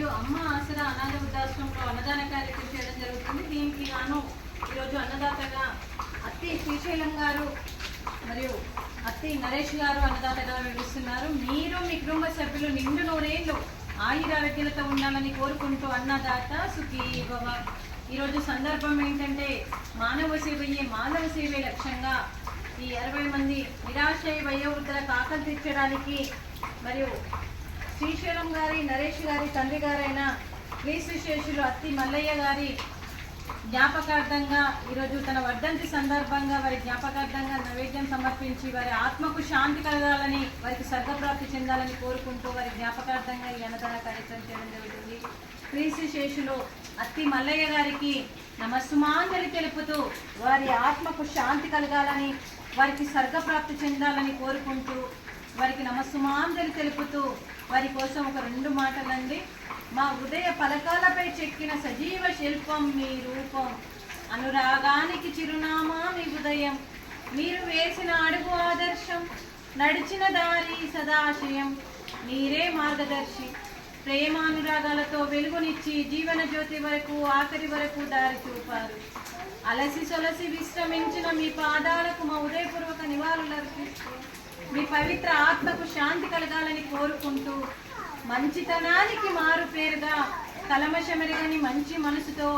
ఈరోజు అమ్మ ఆసరా అనాథ వృద్ధాశ్రమంలో అన్నదాన కార్యక్రమం చేయడం జరుగుతుంది. దీనికి గాను ఈరోజు అన్నదాతగా అత్తి శ్రీశైలం గారు మరియు అత్తి నరేష్ గారు అన్నదాతగా వివరిస్తున్నారు. మీరు మీ కుటుంబ సభ్యులు నిండు నూరేళ్ళు ఆయురారోగ్యాలతో ఉండాలని కోరుకుంటూ అన్నదాత సుఖీ భవ. ఈరోజు సందర్భం ఏంటంటే మానవ సేవే లక్ష్యంగా ఈ 60 మంది నిరాశ్రయ వయోవృద్ధులకు ఆకలి తీర్చడానికి మరియు శ్రీశైలం గారి నరేష్ గారి తండ్రి గారైన క్రీస్తుశేషులు అత్తి మల్లయ్య గారి జ్ఞాపకార్థంగా ఈరోజు తన వర్ధంతి సందర్భంగా వారి జ్ఞాపకార్థంగా నైవేద్యం సమర్పించి వారి ఆత్మకు శాంతి కలగాలని వారికి స్వర్గప్రాప్తి చెందాలని కోరుకుంటూ వారి జ్ఞాపకార్థంగా ఈ అన్నదాన కార్యక్రమం చేయడం జరుగుతుంది. క్రీస్తుశేషులు అత్తి మల్లయ్య గారికి నమస్సుమాంజలి తెలుపుతూ వారి ఆత్మకు శాంతి కలగాలని వారికి స్వర్గప్రాప్తి చెందాలని కోరుకుంటూ వారికి నమస్సుమాంజలి తెలుపుతూ వారి కోసం ఒక 2 మాటలండి. మా హృదయ పలకాలపై చెక్కిన సజీవ శిల్పం మీ రూపం, అనురాగానికి చిరునామా మీ ఉదయం, మీరు వేసిన అడుగు ఆదర్శం, నడిచిన దారి సదాశయం, మీరే మార్గదర్శి, ప్రేమానురాగాలతో వెలుగునిచ్చి జీవన జ్యోతి వరకు ఆఖరి వరకు దారి చూపారు. అలసి సొలసి విశ్రమించిన మీ పాదాలకు మా ఉదయపూర్వక నివాళులర్పిస్తూ మీ పవిత్ర ఆత్మకు శాంతి కలగాలని కోరుకుంటూ మంచితనానికి మారు పేరుగా కలమశమెరగని మంచి మనసుతో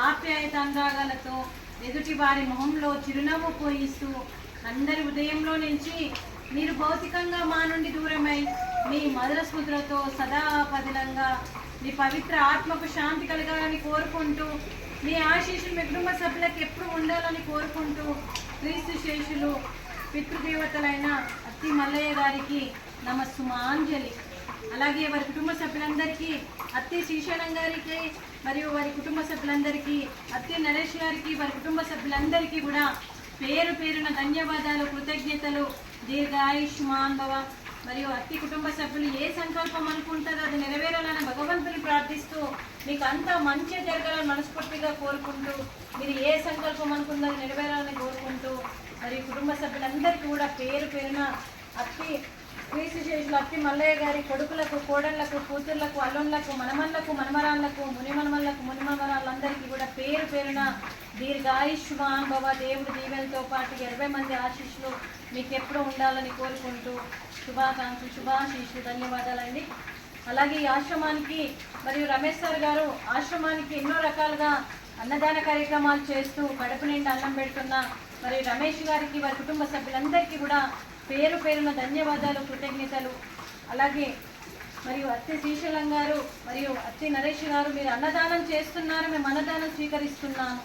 ఆప్యాయత అనురాగాలతో ఎదుటి వారి మొహంలో చిరునవ్వు పోయిస్తూ అందరి ఉదయంలో నుంచి మీరు భౌతికంగా మా నుండి దూరమై మీ మధుర స్మృతులతో సదా పదిలంగా మీ పవిత్ర ఆత్మకు శాంతి కలగాలని కోరుకుంటూ మీ ఆశీస్సులు మీ కుటుంబ సభ్యులకు ఎప్పుడు ఉండాలని కోరుకుంటూ క్రీస్తుశేషులు పితృదేవతలైన అత్తి మల్లయ్య గారికి నమస్సుమాంజలి. అలాగే వారి కుటుంబ సభ్యులందరికీ అత్తి శ్రీశైలం గారికి మరియు వారి కుటుంబ సభ్యులందరికీ అత్తి నరేష్ గారికి వారి కుటుంబ సభ్యులందరికీ కూడా పేరు పేరున ధన్యవాదాలు, కృతజ్ఞతలు. దీర్ఘాయుష్మాన్ భవ. మరియు అత్తి కుటుంబ సభ్యులు ఏ సంకల్పం అనుకుంటారో అది నెరవేరాలని భగవంతుని ప్రార్థిస్తూ మీకు అంతా మంచి జరగాలని మనస్ఫూర్తిగా కోరుకుంటూ మీరు ఏ సంకల్పం అనుకుందో నెరవేరాలని కోరుకుంటూ మరియు కుటుంబ సభ్యులందరికీ కూడా పేరు పేరున అత్తి క్రీస్తుశేషులు అత్తి మల్లయ్య గారి కొడుకులకు, కోడళ్లకు, కూతుర్లకు, అల్లుళ్లకు, మనమళ్లకు, మనమరాళ్లకు, మునిమనమరాళ్ళందరికీ కూడా పేరు పేరున దీర్ఘాయుష్మాన్ భవ. దేవుడి దీవెనతో పాటు 20 మంది ఆశీస్సులు మీకు ఎప్పుడూ ఉండాలని కోరుకుంటూ శుభాకాంక్షలు, శుభాశీస్సులు, ధన్యవాదాలండి. అలాగే ఈ ఆశ్రమానికి మరియు రమేష్ సార్ గారు ఆశ్రమానికి ఎన్నో రకాలుగా అన్నదాన కార్యక్రమాలు చేస్తూ కడుపు నిండా అన్నం పెడుతున్న మరి రమేష్ గారికి వారి కుటుంబ సభ్యులందరికీ కూడా పేరు పేరున ధన్యవాదాలు, కృతజ్ఞతలు. అలాగే మరియు అత్తి శ్రీశైలం గారు మరియు అత్తి నరేష్ గారు మీరు అన్నదానం చేస్తున్నారు, మేము అన్నదానం స్వీకరిస్తున్నాము.